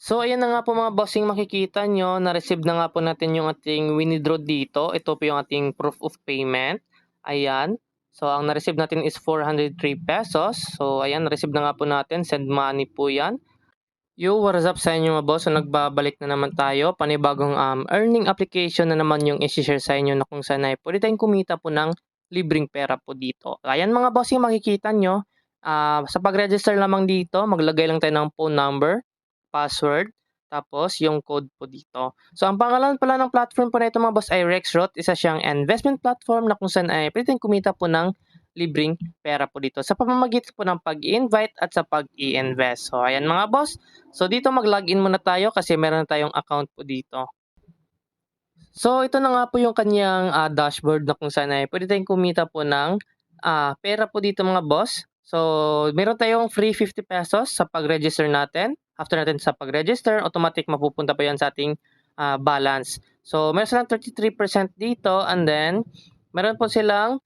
So ayan na nga po mga bossing, makikita nyo na-receive na nga po natin yung ating winidraw dito. Ito po yung ating proof of payment. Ayan. So ang na-receive natin is 403 pesos. So ayan, na-receive na nga po natin. Send money po yan. Yo, what is up sa inyo mga boss? So nagbabalik na naman tayo. Panibagong earning application na naman yung isi-share sa inyo na kung saan ay pwede tayong kumita po ng libreng pera po dito. Ayan mga bossing, makikita nyo. Sa pag-register lamang dito, maglagay lang tayo ng phone number, password, tapos yung code po dito. So ang pangalan pala ng platform po na ito mga boss ay Rexroth. Isa siyang investment platform na kung saan ay pwede tayong kumita po ng libreng pera po dito sa pamamagitan po ng pag-invite at sa pag-i-invest. So ayan mga boss. So dito mag-login muna tayo kasi meron na tayong account po dito. So ito na nga po yung kanyang dashboard na kung saan ay pwede tayong kumita po ng pera po dito mga boss. So meron tayong free 50 pesos sa pag-register natin. After natin sa pag-register, automatic mapupunta po yan sa ating balance. So meron silang 33% dito, and then meron po silang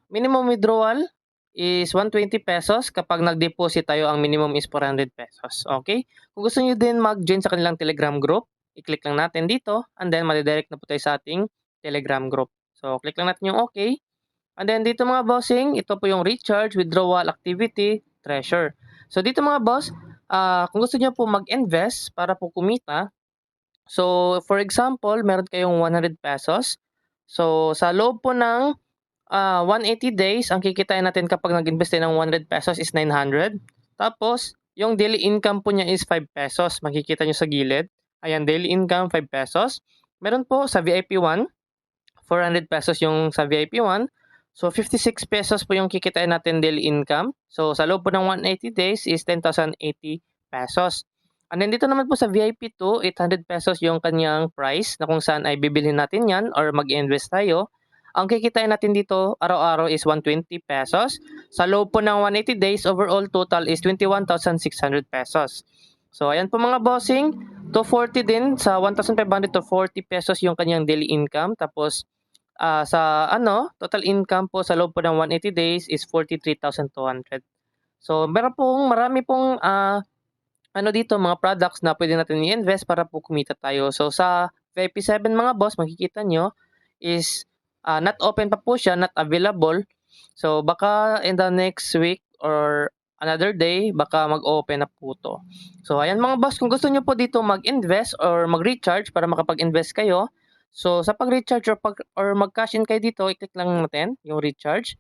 minimum withdrawal is 120 pesos. Kapag nag-deposit tayo, ang minimum is 400 pesos. Okay? Kung gusto niyo din mag-join sa kanilang Telegram group, i-click lang natin dito, and then madidirect na po tayo sa ating Telegram group. So, click lang natin yung okay. And then dito mga bossing, ito po yung recharge, withdrawal, activity, treasure. So, dito mga boss, kung gusto niyo po mag-invest para po kumita, so for example, meron kayong 100 pesos. So, sa loob po ng 180 days, ang kikitain natin kapag nag-invest tayo ng 100 pesos is 900. Tapos, yung daily income po niya is 5 pesos. Makikita nyo sa gilid. Ayan, daily income 5 pesos. Meron po sa VIP 1, 400 pesos yung sa VIP 1. So, 56 pesos po yung kikitain natin daily income. So, sa loob po ng 180 days is 10,080 pesos. And then dito naman po sa VIP 2, 800 pesos yung kanyang price na kung saan ay bibilhin natin yan or mag-invest tayo. Ang kikitain natin dito araw-araw is 120 pesos. Sa loob po ng 180 days, overall total is 21,600 pesos. So, ayan po mga bossing. 240 din sa 1,500 to 40 pesos yung kanyang daily income. Tapos, sa total income po sa loob po ng 180 days is 43,200. So, meron pong marami pong dito mga products na pwede natin i-invest para po kumita tayo. So, sa VIP7 mga boss, makikita nyo is not open pa po siya, not available. So, baka in the next week or another day, baka mag-open na po to. So, ayan mga boss, kung gusto nyo po dito mag-invest or mag-recharge para makapag-invest kayo, so sa pag-recharge or mag-cash in kayo dito, i-click lang natin yung recharge.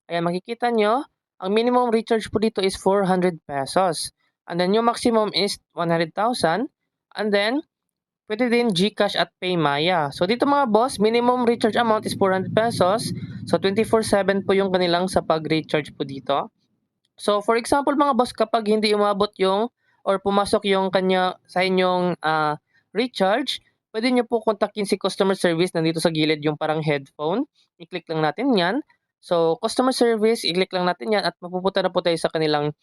Ayan, makikita nyo, ang minimum recharge po dito is 400 pesos. And then yung maximum is 100,000. And then, pwede din GCash at Paymaya. So dito mga boss, minimum recharge amount is 400 pesos. So 24/7 po yung kanilang sa pag-recharge po dito. So for example mga boss, kapag hindi umabot yung or pumasok yung kanya sa inyong recharge, pwede nyo po kontakin si customer service. Nandito sa gilid yung parang headphone. I-click lang natin yan. So customer service, i-click lang natin yan at mapupunta na po tayo sa kanilang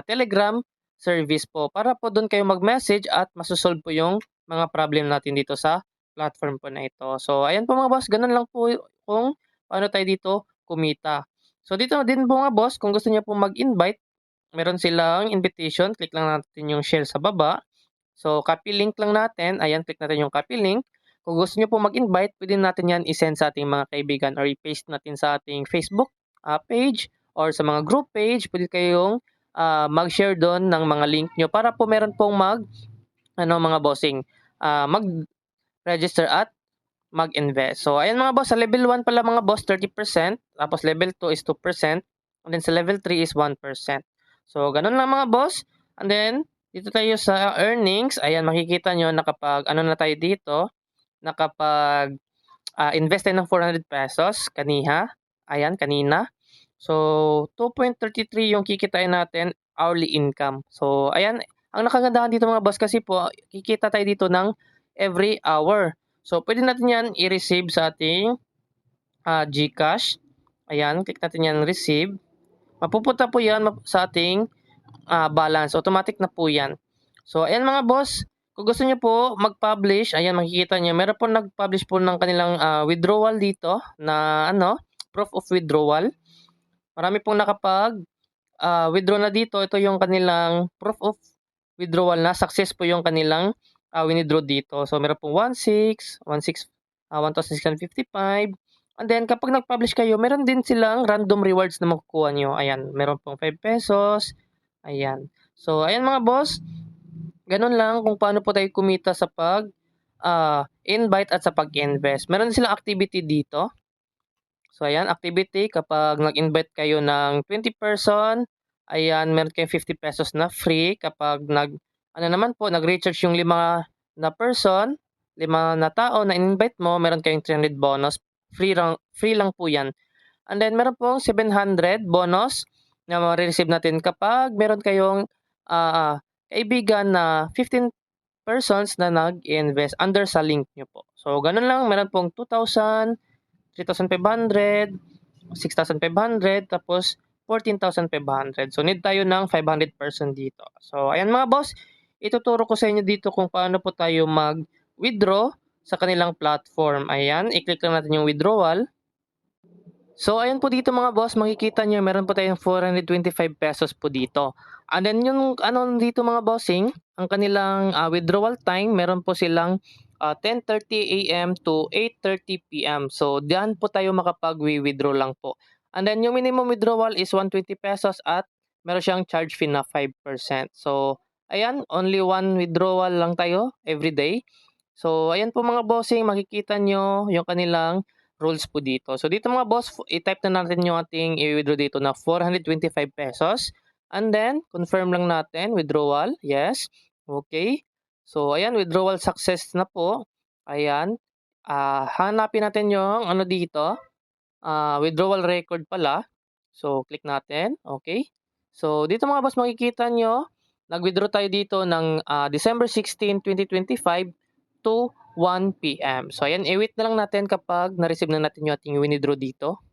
Telegram service po para po doon kayo mag-message at masosolve po yung mga problem natin dito sa platform po na ito. So, ayan po mga boss, ganun lang po kung paano tayo dito kumita. So, dito din po mga boss, kung gusto niyo po mag-invite, meron silang invitation. Click lang natin yung share sa baba. So, copy link lang natin. Ayan, click natin yung copy link. Kung gusto niyo po mag-invite, pwede natin yan i-send sa ating mga kaibigan or i-paste natin sa ating Facebook page or sa mga group page. Pwede kayong mag-share doon ng mga link nyo para po meron pong mga bossing, mag-register at mag-invest. So, ayan mga boss, sa level 1 pala mga boss, 30%. Tapos level 2 is 2%. And then sa level 3 is 1%. So, ganun lang mga boss. And then, dito tayo sa earnings. Ayan, makikita nyo na kapag, na tayo dito, na kapag invest tayo ng 400 pesos, kanina. So, 2.33 yung kikitain natin hourly income. So, ayan, ang nakagandahan dito mga boss kasi po, kikita tayo dito ng every hour. So, pwede natin yan i-receive sa ating GCash. Ayan, click natin yan receive. Mapupunta po yan sa ating balance. Automatic na po yan. So, ayan mga boss, kung gusto niyo po mag-publish, ayan makikita niyo, meron po nag-publish po ng kanilang withdrawal dito na proof of withdrawal. Marami pong nakapag withdraw na dito. Ito yung kanilang proof of withdrawal na, success po yung kanilang winidraw dito. So meron pong 1,655. And then kapag nag-publish kayo, meron din silang random rewards na makukuha nyo. Ayan, meron pong 5 pesos. Ayan. So ayan mga boss, ganun lang kung paano po tayo kumita sa invite at sa pag-invest. Meron silang activity dito. So ayan, activity kapag nag-invite kayo ng 20 person, ayan, meron kayong 50 pesos na free. Kapag nag-recharge yung 5 na person, 5 na tao na in-invite mo, meron kayong 300 bonus. Free lang po yan. And then meron pong 700 bonus na ma-receive natin kapag meron kayong kaibigan na 15 persons na nag-invest under sa link nyo po. So ganun lang, meron pong 2,000, 3,500, 6,500, tapos 14,500. So, need tayo ng 500% dito. So, ayan mga boss, ituturo ko sa inyo dito kung paano po tayo mag-withdraw sa kanilang platform. Ayan, i-click lang natin yung withdrawal. So, ayan po dito mga boss, makikita nyo, meron po tayong 425 pesos po dito. And then, yung dito mga bossing, ang kanilang withdrawal time, meron po silang 10:30 AM to 8:30 PM. So, diyan po tayo makapag-withdraw lang po. And then, yung minimum withdrawal is 120 pesos at meron siyang charge fee na 5%. So, ayan, only one withdrawal lang tayo every day. So, ayan po mga bossing, makikita nyo yung kanilang rules po dito. So, dito mga boss, i-type na natin yung ating i-withdraw dito na 425 pesos. And then, confirm lang natin, withdrawal, yes. Okay. So, ayan, withdrawal success na po. Ayan. Hanapin natin yung dito, withdrawal record pala. So, click natin. Okay. So, dito mga boss, makikita nyo, nag-withdraw tayo dito ng December 16, 2025 to 1 PM. So, ayan, i-wait na lang natin kapag na-receive na natin yung ating withdraw dito.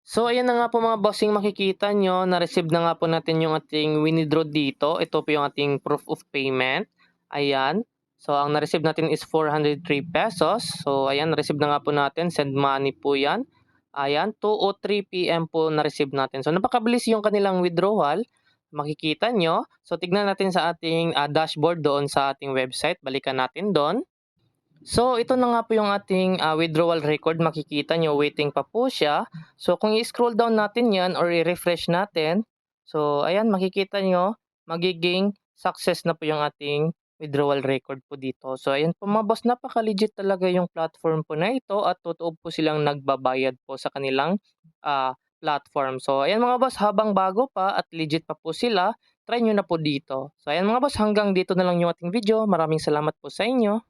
So, ayan na nga po mga bossing, makikita nyo, na-receive na nga po natin yung ating withdraw dito. Ito po yung ating proof of payment. Ayan. So, ang na-receive natin is 403 pesos. So, ayan, na-receive na nga po natin. Send money po yan. Ayan, 2:03 PM po na-receive natin. So, napakabilis yung kanilang withdrawal. Makikita nyo. So, tignan natin sa ating dashboard doon sa ating website. Balikan natin doon. So, ito na nga po yung ating withdrawal record. Makikita nyo, waiting pa po siya. So, kung i-scroll down natin yan or i-refresh natin, so, ayan, makikita nyo, magiging success na po yung ating withdrawal record po dito. So, ayan po mga boss, napaka-legit talaga yung platform po na ito at totoo po silang nagbabayad po sa kanilang platform. So, ayan mga boss, habang bago pa at legit pa po sila, try nyo na po dito. So, ayan mga boss, hanggang dito na lang yung ating video. Maraming salamat po sa inyo.